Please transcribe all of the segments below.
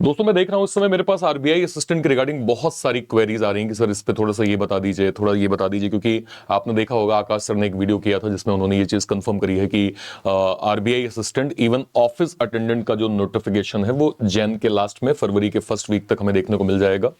दोस्तों मैं देख रहा हूं इस समय मेरे पास आरबीआई असिस्टेंट के रिगार्डिंग बहुत सारी क्वेरीज आ रही हैं कि सर इस पे थोड़ा सा ये बता दीजिए, थोड़ा ये बता दीजिए, क्योंकि आपने देखा होगा आकाश सर ने एक वीडियो किया था जिसमें उन्होंने ये चीज कंफर्म करी है कि RBI assistant even office attendant का जो नोटिफिकेशन है वो जैन के लास्ट में, फरवरी के फर्स्ट वीक तक हमें देखने को मिल जाएगा।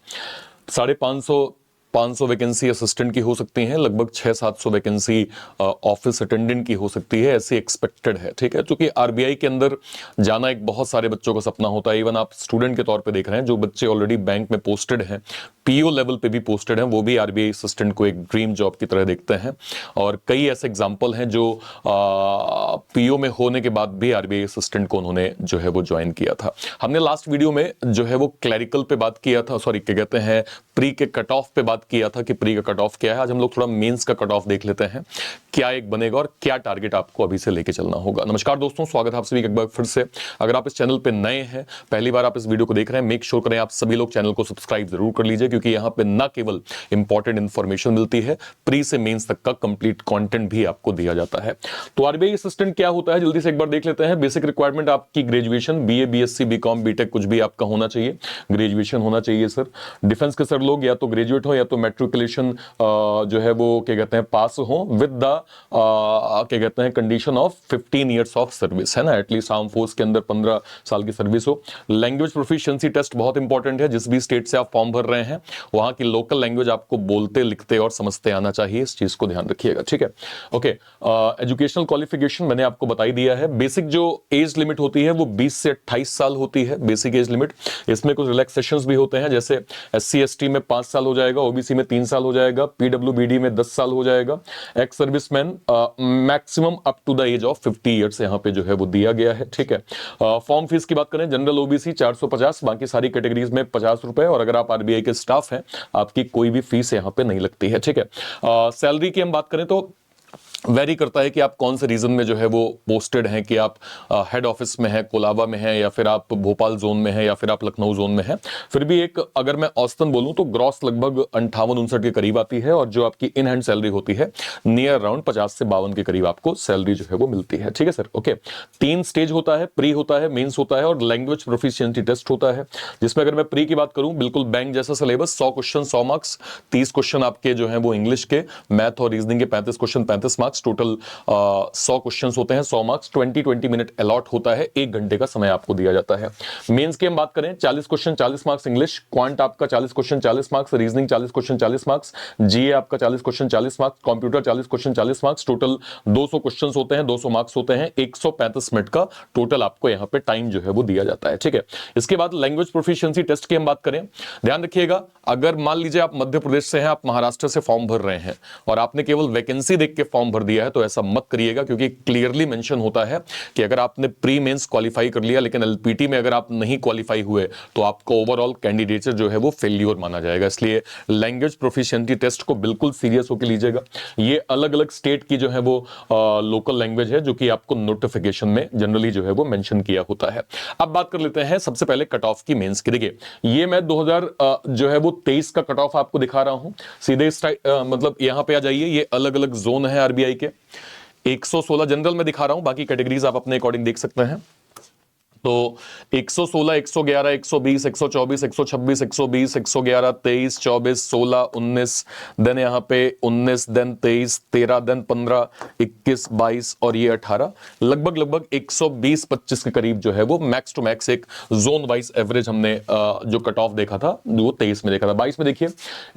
550 वैकेंसी असिस्टेंट की हो सकती हैं, लगभग 600-700 वैकेंसी ऑफिस अटेंडेंट की हो सकती है, ऐसी एक्सपेक्टेड है। ठीक है, क्योंकि आरबीआई के अंदर जाना एक बहुत सारे बच्चों का सपना होता है। इवन आप स्टूडेंट के तौर पे देख रहे हैं, जो बच्चे ऑलरेडी बैंक में पोस्टेड हैं, पीओ लेवल पे भी पोस्टेड हैं, वो भी आरबीआई असिस्टेंट को एक ड्रीम जॉब की तरह देखते हैं। और कई ऐसे एग्जाम्पल हैं जो पीओ में होने के बाद भी आरबीआई असिस्टेंट को उन्होंने जो है वो ज्वाइन किया था। हमने लास्ट वीडियो में जो है वो क्लैरिकल पे बात किया था, सॉरी क्या कहते हैं, प्री के कट ऑफ पे बात किया था कि प्री का कट ऑफ क्या है। आज हम लोग थोड़ा मेंस का कट ऑफ देख लेते हैं, क्या एक बनेगा और क्या टारगेट आपको अभी से लेके चलना होगा। नमस्कार दोस्तों, स्वागत है आप सभी का एक बार फिर से। अगर आप इस चैनल पे नए हैं, पहली बार आप इस वीडियो को देख रहे हैं, मेक श्योर करें आप सभी लोग चैनल को सब्सक्राइब जरूर कर लीजिए, क्योंकि यहां पे ना केवल इंपॉर्टेंट इंफॉर्मेशन मिलती है, प्री से मेंस तक का कंप्लीट कंटेंट भी आपको दिया जाता है। तो आरबीआई असिस्टेंट क्या होता है जल्दी से एक बार देख लेते हैं। बेसिक रिक्वायरमेंट आपकी graduation, BA, BSc, BCom, BTech कुछ भी आपका होना चाहिए, ग्रेजुएशन होना चाहिए सर। डिफेंस के सर लोग या तो ग्रेजुएट हो या तो मैट्रिकुलेशन जो है वो क्या कहते हैं पास हो विद द क्या कहते हैं condition of 15 years of service, है ना, एटलीस्ट आर्म फोर्स के अंदर 15 साल की सर्विस हो। लैंग्वेज प्रोफिशिएंसी टेस्ट बहुत इंपॉर्टेंट है, जिस भी स्टेट से आप फॉर्म भर रहे हैं वहां की लोकल लैंग्वेज आपको बोलते, लिखते और समझते आना चाहिए, इस चीज को ध्यान रखिएगा। ठीक है, ओके। एजुकेशनल क्वालिफिकेशन मैंने आपको बता ही दिया है। बेसिक जो एज लिमिट होती है वो 20 से 28 साल होती है, बेसिक एज लिमिट। इसमें कुछ रिलैक्सेशंस भी होते हैं, जैसे एससी एसटी में 5 साल हो जाएगा, ओबीसी में 3 साल हो जाएगा, पीडब्ल्यूबीडी में 10 साल हो जाएगा। Ex serviceman maximum up to the age of 50 years यहां पे जो है वो दिया गया है। ठीक है, फॉर्म फीस की बात करें, जनरल ओबीसी 450, बाकी सारी कैटेगरीज में 50 रुपए, और अगर आप आरबीआई के स्टाफ हैं आपकी कोई भी फीस यहां पे नहीं लगती है। ठीक है, सैलरी की हम बात करें तो वेरी करता है कि आप कौन से रीजन में जो है वो पोस्टेड हैं, कि आप हेड ऑफिस में हैं, कोलाबा में हैं, या फिर आप भोपाल जोन में हैं, या फिर आप लखनऊ जोन में हैं। फिर भी एक अगर मैं औसतन बोलूं तो ग्रॉस लगभग 58-59 के करीब आती है, और जो आपकी इन हैंड सैलरी होती है नियर अराउंड 50 से 52 के करीब आपको सैलरी जो है वो मिलती है। ठीक है सर, ओके। 3 स्टेज होता है, प्री होता है, मेंस होता है और लैंग्वेज प्रोफिशिएंसी टेस्ट होता है, जिसमें अगर मैं प्री की बात करूं, बिल्कुल बैंक जैसा सिलेबस, 100 क्वेश्चन 100 मार्क्स, 30 क्वेश्चन आपके जो है वो इंग्लिश के, मैथ और रीजनिंग के 35 क्वेश्चन 35 मार्क्स, टोटल 100 क्वेश्चंस होते हैं, 100 मार्क्स, 20 मिनट अलॉट होता है, 1 घंटे का समय आपको दिया जाता है। मेंस की हम बात करें, 40 क्वेश्चन 40 मार्क्स इंग्लिश, क्वांट आपका 40 question 40 marks, reasoning 40 question 40 marks, GA आपका 40 question 40 marks, computer 40 question 40 marks, total 200 questions होते हैं, 200 मार्क्स होते हैं, 135 मिनट का टोटल आपको यहां पे टाइम जो है वो दिया जाता है। ठीक है, इसके बाद लैंग्वेज प्रोफिशिएंसी टेस्ट की हम बात करें, ध्यान रखिएगा, अगर मान लीजिए आप मध्य प्रदेश से हैं, आप महाराष्ट्र से फॉर्म भर रहे हैं और आपने केवल वैकेंसी देख के फॉर्म भर दिया है, तो ऐसा मत करिएगा, क्योंकि क्लियरली मेंशन होता है कि अगर आपने प्री मेंस क्वालिफाई कर लिया लेकिन एलपीटी में अगर आप नहीं क्वालिफाई हुए तो आपको ओवरऑल कैंडिडेट जो है वो फेल्योर माना जाएगा। इसलिए लैंग्वेज प्रोफिशिएंसी टेस्ट को बिल्कुल सीरियस होकर लीजिएगा। ये अलग अलग स्टेट की जो है वो लोकल लैंग्वेज है, जो कि आपको नोटिफिकेशन में जनरली जो है वो मेंशन किया होता है। अब बात कर लेते हैं सबसे पहले कट ऑफ की, मेंस की। देखिए, ये मैं 2000 जो है वो 23 का कट ऑफ आपको दिखा रहा हूं, सीधे मतलब यहां पे आ जाइए, ये अलग अलग जोन है आरबीआई के। 116 जनरल में दिखा रहा हूं, बाकी कैटेगरीज आप अपने अकॉर्डिंग देख सकते हैं। तो 116, 111, 120, 124, 126, 120, 111, 23, 24, 16, 19, देन यहाँ पे 19, देन 23, 13, देन 15, 21, 22 और ये 18, लगभग 120-25 के करीब जो है वो मैक्स टू मैक्स एक जोन वाइज एवरेज हमने जो कट ऑफ देखा था वो 23 में देखा था। 22 में देखिए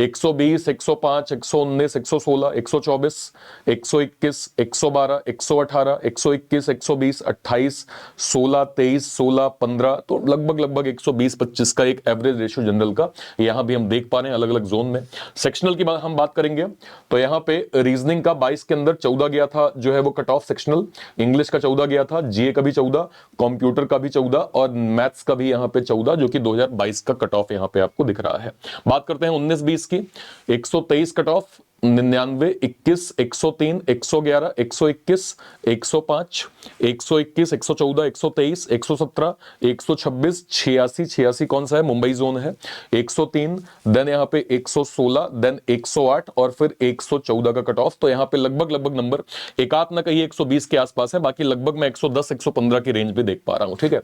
120, 105, 119, 116, 124, 121, 112, 118, 121, 120, 28, 16, 23, 16, 15, तो लगभग 120-25 का एक एवरेज रेशियो जनरल का यहां भी हम देख पा रहे हैं अलग अलग जोन में। सेक्शनल की बात हम बात करेंगे तो यहां पे रीजनिंग का 22 के अंदर 14 गया था जो है वो कट ऑफ सेक्शनल, इंग्लिश का 14 गया था, जीए का भी 14, कंप्यूटर का भी 14 और मैथ्स का भी यहां पे 14, जो कि 2022 का कट ऑफ यहां पे आपको दिख रहा है। बात करते हैं 19-20 की, 123 कट ऑफ 99, 21, 103, 111, 121, 105, 121, 114, 123, 117, 126, 86, 86 कौन सा है, मुंबई जोन है, 103, देन यहाँ पे 116, देन 108 और फिर 114 का कट ऑफ। तो यहाँ पे लगभग नंबर एक आध ना कहिए 120 के आसपास है, बाकी लगभग मैं 110, 115 की रेंज भी देख पा रहा हूँ। ठीक है,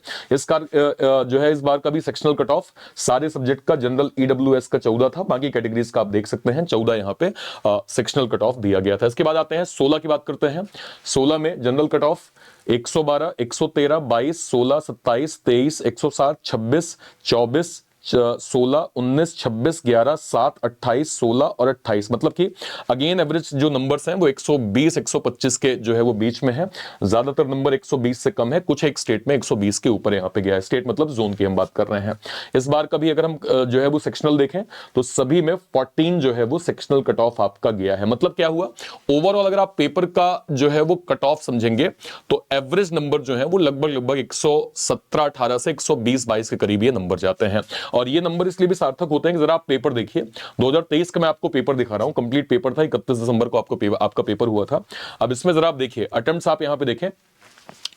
जो है इस बार का भी सेक्शनल कट ऑफ सारे सब्जेक्ट का जनरल ईडब्ल्यूएस का 14 था, बाकी कैटेगरीज का आप देख सकते हैं 14 यहाँ पे सेक्शनल कट ऑफ दिया गया था। इसके बाद आते हैं 16 की बात करते हैं। 16 में जनरल कट ऑफ 112, 113, 22, 16, 27, 23, 107, 26, 24, 16, 19, 26, 11, 7, 28, 16 और 28, मतलब कि अगेन एवरेज जो नंबर्स हैं वो 120, 125 के जो है वो बीच में है। ज्यादातर नंबर 120 से कम है, कुछ एक स्टेट में 120 के ऊपर यहाँ पे गया है। स्टेट मतलब जोन की हम बात कर रहे हैं। इस बार का भी अगर हम जो है वो सेक्शनल देखें तो सभी में 14 जो है वो सेक्शनल कट ऑफ आपका गया है। मतलब क्या हुआ, ओवरऑल अगर आप पेपर का जो है वो कट ऑफ समझेंगे तो एवरेज नंबर जो है वो लगभग 117, 18 से 120, 22 के करीब ये नंबर जाते हैं। और ये नंबर इसलिए भी सार्थक होते हैं कि जरा आप पेपर देखिए, 2023 का मैं आपको पेपर दिखा रहा हूं, कंप्लीट पेपर था, 31 दिसंबर को आपका पेपर हुआ था। अब इसमें जरा आप देखिए अटेम्प्ट्स, आप यहां पे देखें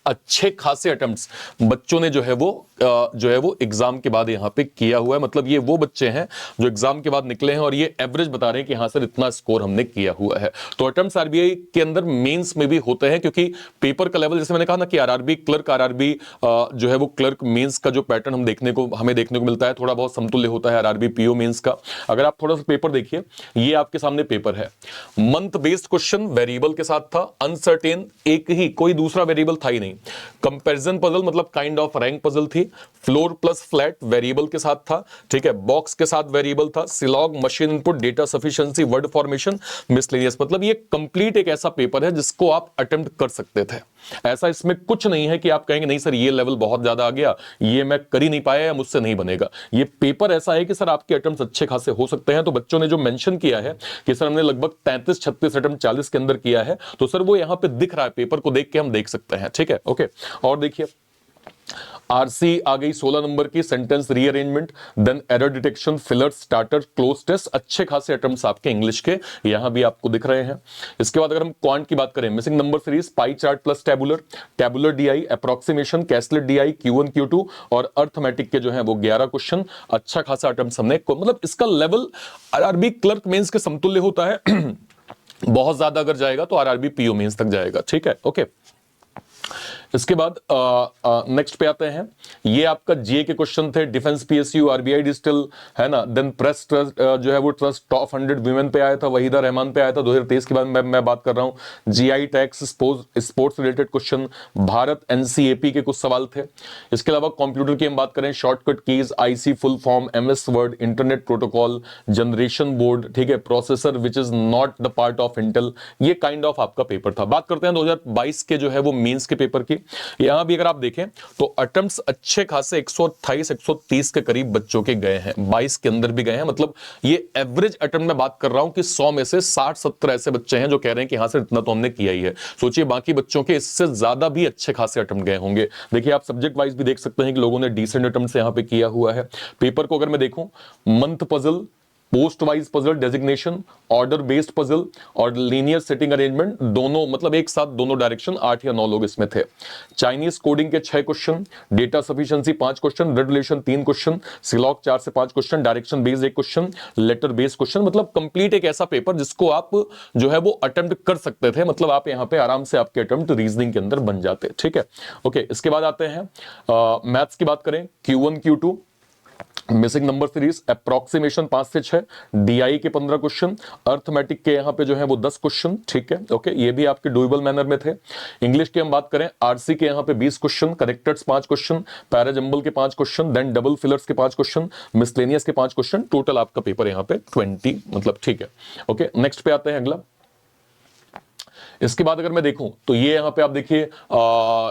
अच्छे खासे अटेम्प्ट्स बच्चों ने जो है वो एग्जाम के बाद यहां पे किया हुआ है। मतलब ये वो बच्चे हैं जो एग्जाम के बाद निकले हैं और ये एवरेज बता रहे हैं कि हां सर इतना स्कोर हमने किया हुआ है। तो अटेम्प्ट्स आरबीआई के अंदर मेंस में भी होते हैं, क्योंकि पेपर का लेवल, जैसे मैंने कहा ना कि आरआरबी क्लर्क, आरआरबी जो है वो क्लर्क मेंस का जो पैटर्न हमें देखने को मिलता है, थोड़ा बहुत समतुल्य होता है आरआरबी पीओ मेंस का। अगर आप थोड़ा सा पेपर देखिए, ये आपके सामने पेपर है, मंथ बेस्ड क्वेश्चन वेरिएबल के साथ था, अनसर्टेन एक ही, कोई दूसरा वेरिएबल था ही नहीं, कंपैरिजन पजल मतलब काइंड ऑफ रैंक पजल थी, फ्लोर प्लस फ्लैट वेरिएबल के साथ था, ठीक है, बॉक्स के साथ वेरिएबल था, syllog, machine input, data sufficiency, word formation, miscellaneous. मतलब ये कंप्लीट एक ऐसा पेपर है जिसको आप अटेम्प्ट कर सकते थे। ऐसा इसमें कुछ नहीं है कि आप कहेंगे नहीं सर ये लेवल बहुत ज्यादा आ गया, ये मैं कर ही नहीं पाया या मुझसे नहीं बनेगा। ये पेपर ऐसा है कि सर आपके अटेम्प्ट अच्छे खासे हो सकते हैं। तो बच्चों ने जो मेंशन किया है कि सर हमने लगभग 33, 36 अटेम्प्ट 40 के अंदर किया है, तो सर वो यहां पे दिख रहा है, पेपर को देख के हम देख सकते हैं। ठीक है, ओके। और देखिए आरसी आ गई 16 नंबर की, sentence rearrangement, then error detection, filler, starter, cloze test, अच्छे खासे अटेम्प्ट्स आपके इंग्लिश के यहां भी आपको दिख रहे हैं। इसके बाद अगर हम क्वांट की बात करें, missing number series, pie chart plus tabular, tabular DI, approximation, caselet DI, Q1 Q2 और अर्थमेटिक के जो है वो 11 क्वेश्चन, अच्छा खासा अटेम्प्ट्स हमने, मतलब इसका लेवल आरआरबी क्लर्क मेंस के समतुल्य होता है। बहुत ज्यादा अगर जाएगा तो आरआरबी पीओ मेंस तक जाएगा। ठीक है, ओके। इसके बाद नेक्स्ट पे आते हैं, ये आपका जीए के क्वेश्चन थे, डिफेंस पीएसयू, आरबीआई डिजिटल, है ना, देन प्रेस ट्रस्ट जो है वो ट्रस्ट टॉप 100 वुमेन पे आया था, वहीदा रहमान पे आया था 2023 के बाद मैं बात कर रहा हूं। GI tax, sports related question, Bharat NCAP के कुछ सवाल थे। इसके अलावा कंप्यूटर की हम बात करें, shortcut keys, IC full form, MS word, internet protocol, generation board, ठीक है, processor which is not the part of Intel, ये काइंड ऑफ आपका पेपर था। बात करते हैं 2022 के जो है वो मेंस के पेपर की। यहां भी अगर आप देखें तो अटेम्प्ट्स अच्छे खासे 128, 130 के करीब बच्चों के गए हैं, 22 के अंदर भी गए हैं। मतलब ये एवरेज अटेम्प्ट में बात कर रहा हूं कि 100 में से 60-70 ऐसे बच्चे हैं जो कह रहे हैं कि हां सर इतना तो हमने किया ही है। सोचिए बाकी बच्चों के इससे ज्यादा भी अच्छे खासे अटेम्प्ट गए होंगे। देखिए आप सब्जेक्ट वाइज भी देख सकते हैं कि लोगों ने डिसेंट अटेम्प्ट्स यहां पे किया हुआ है। पेपर को अगर मैं देखूं, month puzzle, post wise puzzle, designation, order based puzzle और लीनियर सेटिंग अरेंजमेंट, दोनों मतलब एक साथ दोनों डायरेक्शन, 8 या 9 लोग इसमें थे। चाइनीज कोडिंग के 6 question, data sufficiency 5 question, blood relation 3 question, syllog 4 से 5 question, direction based 1 question, letter based question. मतलब कंप्लीट एक ऐसा पेपर जिसको आप जो है वो अटेम्प्ट कर सकते थे। मतलब आप यहां पे आराम से आपके अटेम्प्ट रीजनिंग के अंदर बन जाते। ठीक है, ओके। इसके बाद आते हैं मैथ्स की बात करें, Q1 Q2, missing number series, approximation 5 से 6, डीआई के 15 क्वेश्चन, अर्थमेटिक के यहां पे जो है वो 10 क्वेश्चन। ठीक है, ओके, ये भी आपके डुएबल मैनर में थे। इंग्लिश के हम बात करें, आरसी के यहां पे 20 क्वेश्चन, करेक्टर्स 5 क्वेश्चन, पैराजंबल के 5 क्वेश्चन, देन डबल फिलर्स के 5 क्वेश्चन, मिसलेनियस के 5 क्वेश्चन, टोटल आपका पेपर यहां पे 20, मतलब ठीक है, ओके। नेक्स्ट पे आते हैं अगला। इसके बाद अगर मैं देखूं तो ये यहां पे आप देखिए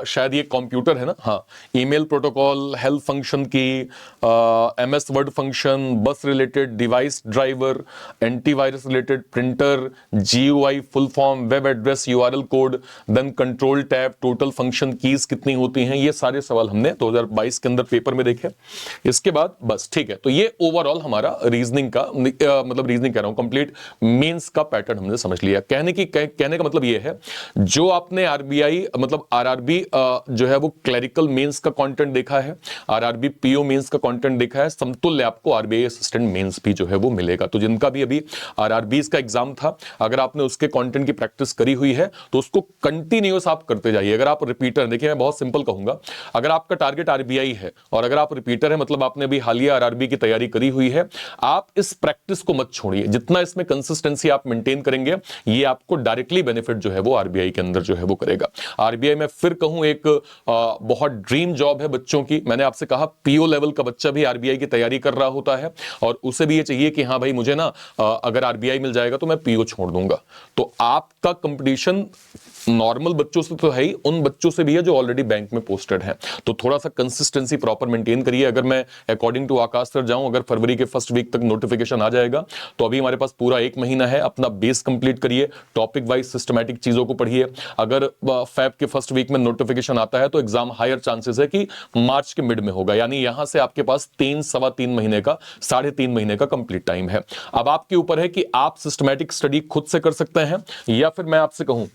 शायद ये कंप्यूटर है ना, हाँ, ईमेल प्रोटोकॉल, हेल्प फंक्शन की, MS Word function, bus related, device driver, antivirus related, printer, GUI full form, web address, URL code, then control tab, total function keys कितनी होती हैं, ये सारे सवाल हमने 2022 के अंदर पेपर में देखे। इसके बाद बस ठीक है, तो ये ओवरऑल हमारा रीजनिंग का मतलब रीजनिंग कह रहा हूं कंप्लीट मेंस का पैटर्न हमने समझ लिया। कहने का मतलब ये है, जो आपने आरबीआई मतलब आरआरबी जो है वो क्लरिकल मेंस का कंटेंट देखा है, आरआरबी पीओ मेंस का कंटेंट देखा है, समतुल्य आपको आरबीआई असिस्टेंट मेंस भी जो है वो मिलेगा। तो जिनका भी अभी आरआरबीज का एग्जाम था, अगर आपने उसके कंटेंट की प्रैक्टिस करी हुई है तो उसको कंटिन्यूअस आप करते जाइए। अगर आप रिपीटर, देखिए मैं बहुत सिंपल कहूंगा, अगर आपका टारगेट आरबीआई है और अगर आप रिपीटर है मतलब आपने अभी हालिया आरआरबी की तैयारी करी हुई है, आप इस प्रैक्टिस को मत छोड़िए। जितना इसमें कंसिस्टेंसी आप मेंटेन करेंगे, ये आपको डायरेक्टली बेनिफिट जो है वो आरबीआई के अंदर जो है वो करेगा। आरबीआई में फिर कहूं एक बहुत ड्रीम जॉब है बच्चों की। मैंने आपसे कहा पीओ लेवल का बच्चा भी आरबीआई की तैयारी कर रहा होता है और उसे भी ये चाहिए कि हाँ भाई मुझे ना अगर आरबीआई मिल जाएगा तो मैं पीओ छोड़ दूंगा। तो आपका कंपटीशन नॉर्मल बच्चों से तो है ही, उन बच्चों से भी है जो ऑलरेडी बैंक में पोस्टेड हैं। तो थोड़ा सा कंसिस्टेंसी प्रॉपर मेंटेन करिए। अगर मैं अकॉर्डिंग टू आकाश सर जाऊं, अगर फरवरी के फर्स्ट वीक तक नोटिफिकेशन आ जाएगा तो अभी हमारे पास पूरा 1 महीना है, अपना बेस कंप्लीट करिए, टॉपिक वाइज सिस्टमैटिक चीजों को पढ़िए। अगर फैब के फर्स्ट वीक में नोटिफिकेशन आता है तो एग्जाम हायर चांसेस है कि मार्च के मिड में होगा, यानी यहां से आपके पास 3-3.25 महीने का 3.5 महीने का कंप्लीट टाइम है। अब आपके ऊपर है कि आप सिस्टमैटिक स्टडी खुद से कर सकते हैं या फिर मैं आपसे कहूं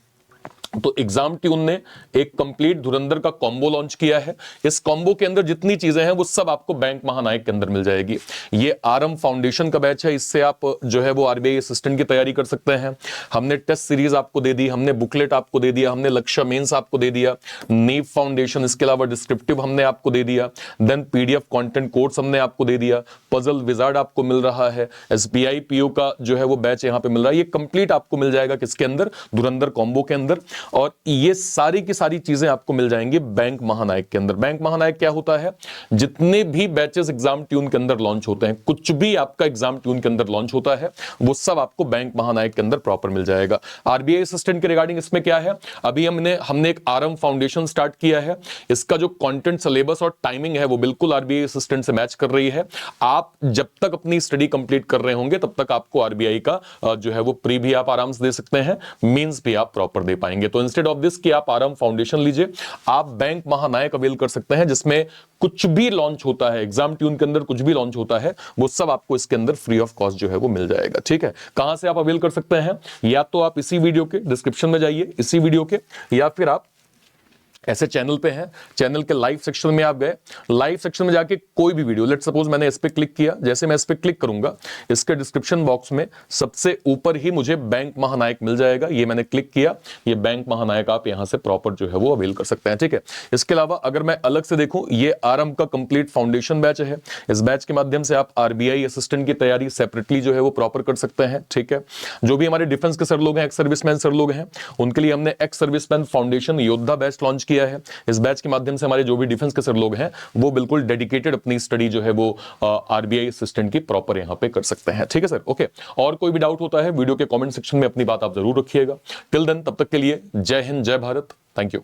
तो एग्जाम ट्यून ने एक कंप्लीट धुरंधर का कॉम्बो लॉन्च किया है। इस कॉम्बो के अंदर जितनी चीजें हैं वो सब आपको बैंक महानायक के अंदर मिल जाएगी। ये आरएम फाउंडेशन का बैच है, इससे आप जो है वो आरबीआई असिस्टेंट की तैयारी कर सकते हैं। हमने टेस्ट सीरीज आपको दे दी, हमने बुकलेट आपको दे दिया, हमने लक्ष्य मेंस आपको दे दिया, नीव फाउंडेशन, इसके अलावा डिस्क्रिप्टिव हमने आपको दे दिया, देन पीडीएफ कंटेंट कोर्स हमने आपको दे दिया, पजल विजार्ड आपको मिल रहा है, एसबीआई पीओ का जो है वो बैच यहां पे मिल रहा है। ये कंप्लीट आपको मिल जाएगा किसके अंदर, धुरंधर कॉम्बो के अंदर। और ये सारी की सारी चीजें आपको मिल जाएंगी बैंक महानायक के अंदर। बैंक महानायक क्या होता है, जितने भी बैचेस एग्जाम ट्यून के अंदर लॉन्च होते हैं, कुछ भी आपका एग्जाम ट्यून के अंदर लॉन्च होता है वो सब आपको बैंक महानायक के अंदर प्रॉपर मिल जाएगा। आरबीआई असिस्टेंट के रिगार्डिंग इसमें क्या है, अभी हमने एक आरएम फाउंडेशन स्टार्ट किया है। इसका जो कंटेंट सिलेबस और टाइमिंग है वो बिल्कुल आरबीआई असिस्टेंट से मैच कर रही है। आप जब तक अपनी स्टडी कंप्लीट कर रहे होंगे तब तक आपको आरबीआई का जो है वो प्री भी आप आराम से दे सकते हैं, मींस भी आप प्रॉपर दे पाएंगे। तो इंस्टेड ऑफ दिस कि आप आरएम फाउंडेशन लीजिए, आप बैंक महानायक अवेल कर सकते हैं, जिसमें कुछ भी लॉन्च होता है एग्जाम ट्यून के अंदर, कुछ भी लॉन्च होता है वो सब आपको इसके अंदर फ्री ऑफ कॉस्ट जो है वो मिल जाएगा। ठीक है, कहां से आप अवेल कर सकते हैं, या तो आप इसी वीडियो के डिस्क्रिप्शन में जाइए, इसी वीडियो के, या फिर आप ऐसे चैनल पे हैं, चैनल के लाइव सेक्शन में आप गए, लाइव सेक्शन में जाके कोई भी वीडियो, लेट सपोज मैंने इस पे क्लिक किया, जैसे मैं इस पे क्लिक करूंगा इसके डिस्क्रिप्शन बॉक्स में सबसे ऊपर ही मुझे बैंक महानायक मिल जाएगा। ये मैंने क्लिक किया, ये बैंक महानायक आप यहां से प्रॉपर जो है वो अवेल कर सकते हैं। ठीक है, इसके अलावा अगर मैं अलग से देखूं, ये आरएम का कंप्लीट फाउंडेशन बैच है। इस बैच के माध्यम से आप आरबीआई असिस्टेंट की तैयारी सेपरेटली जो है वो प्रॉपर कर सकते हैं। ठीक है, जो भी हमारे डिफेंस के सर लोग हैं, एक्स सर्विसमैन सर लोग हैं, उनके लिए हमने एक्स सर्विसमैन फाउंडेशन योद्धा बैच लॉन्च किया है। इस बैच के माध्यम से हमारे जो भी डिफेंस के सर लोग हैं वो बिल्कुल डेडिकेटेड अपनी स्टडी जो है वो आरबीआई असिस्टेंट की प्रॉपर यहां पे कर सकते हैं। ठीक है सर, ओके। और कोई भी डाउट होता है वीडियो के कमेंट सेक्शन में अपनी बात आप जरूर रखिएगा। टिल देन, तब तक के लिए जय हिंद, जय भारत, थैंक यू।